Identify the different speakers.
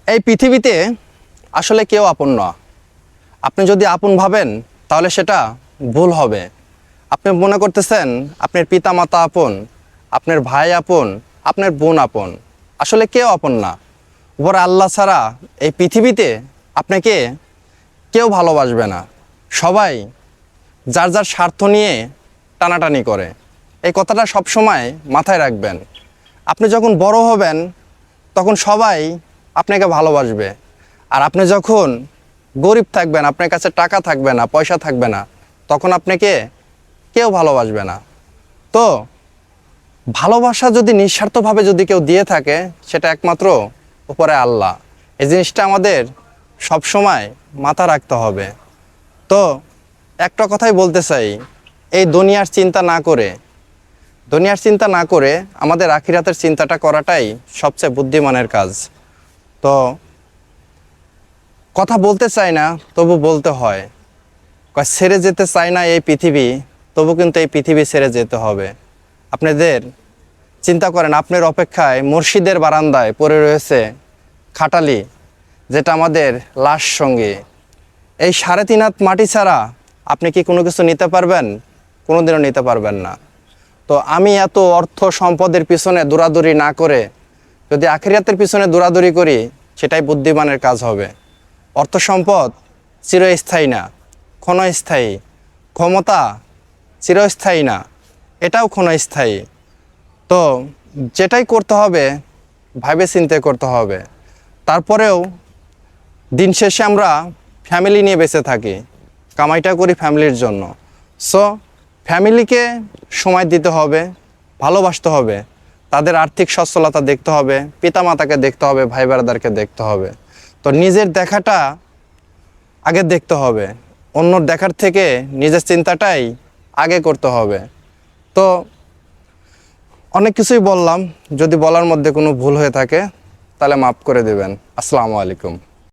Speaker 1: এই পৃথিবীতে আসলে কেউ আপন না। আপনি যদি আপন ভাবেন তাহলে সেটা ভুল হবে। আপনি মনে করতেছেন আপনার পিতামাতা আপন, আপনার ভাই আপন, আপনার বোন আপন। আসলে কেউ আপন না। উপর আল্লাহ ছাড়া এই পৃথিবীতে আপনাকে কেউ ভালোবাসবে না। সবাই যার যার স্বার্থ নিয়ে টানাটানি করে। এই কথাটা সবসময় মাথায় রাখবেন। আপনি যখন বড় হবেন তখন সবাই আপনাকে ভালোবাসবে। আর আপনি যখন গরিব থাকবেন, আপনার কাছে টাকা থাকবে না, পয়সা থাকবে না, তখন আপনাকে কেউ ভালোবাসবে না। তো ভালোবাসা যদি নিঃস্বার্থভাবে যদি কেউ দিয়ে থাকে সেটা একমাত্র উপরে আল্লাহ। এই জিনিসটা আমাদের সবসময় মাথা রাখতে হবে। তো একটা কথাই বলতে চাই, এই দুনিয়ার চিন্তা না করে আমাদের আখিরাতের চিন্তাটা করাটাই সবচেয়ে বুদ্ধিমানের কাজ। তো কথা বলতে চাই না, তবু বলতে হয়। ছেড়ে যেতে চাই না এই পৃথিবী, তবু কিন্তু এই পৃথিবী ছেড়ে যেতে হবে। আপনাদের চিন্তা করেন, আপনার অপেক্ষায় মসজিদের বারান্দায় পড়ে রয়েছে খাটালি, যেটা আমাদের লাশ সঙ্গে। এই 3.5 হাত মাটি ছাড়া আপনি কি কোনো কিছু নিতে পারবেন? কোনোদিনও নিতে পারবেন না। তো আমি এত অর্থ সম্পদের পিছনে দৌড়াদৌড়ি না করে যদি আখিরাতের পিছনে দৌড়াদৌড়ি করি, সেটাই বুদ্ধিমানের কাজ হবে। অর্থ সম্পদ চিরস্থায়ী না, ক্ষণস্থায়ী। ক্ষমতা চিরস্থায়ী না, এটাও ক্ষণস্থায়ী। তো যেটাই করতে হবে ভাবে চিন্তে করতে হবে। তারপরেও দিন শেষে আমরা ফ্যামিলি নিয়ে বেঁচে থাকি, কামাইটা করি ফ্যামিলির জন্য। সো ফ্যামিলিকে সময় দিতে হবে, ভালোবাসতে হবে, তাদের আর্থিক সচ্ছলতা দেখতে হবে, পিতামাতাকে দেখতে হবে, ভাই ব্রাদারকে দেখতে হবে। তো নিজের দেখাটা আগে দেখতে হবে, অন্যর দেখার থেকে নিজের চিন্তাটাই আগে করতে হবে। তো অনেক কিছুই বললাম, যদি বলার মধ্যে কোনো ভুল হয়ে থাকে তাহলে মাফ করে দেবেন। আসসালামু আলাইকুম।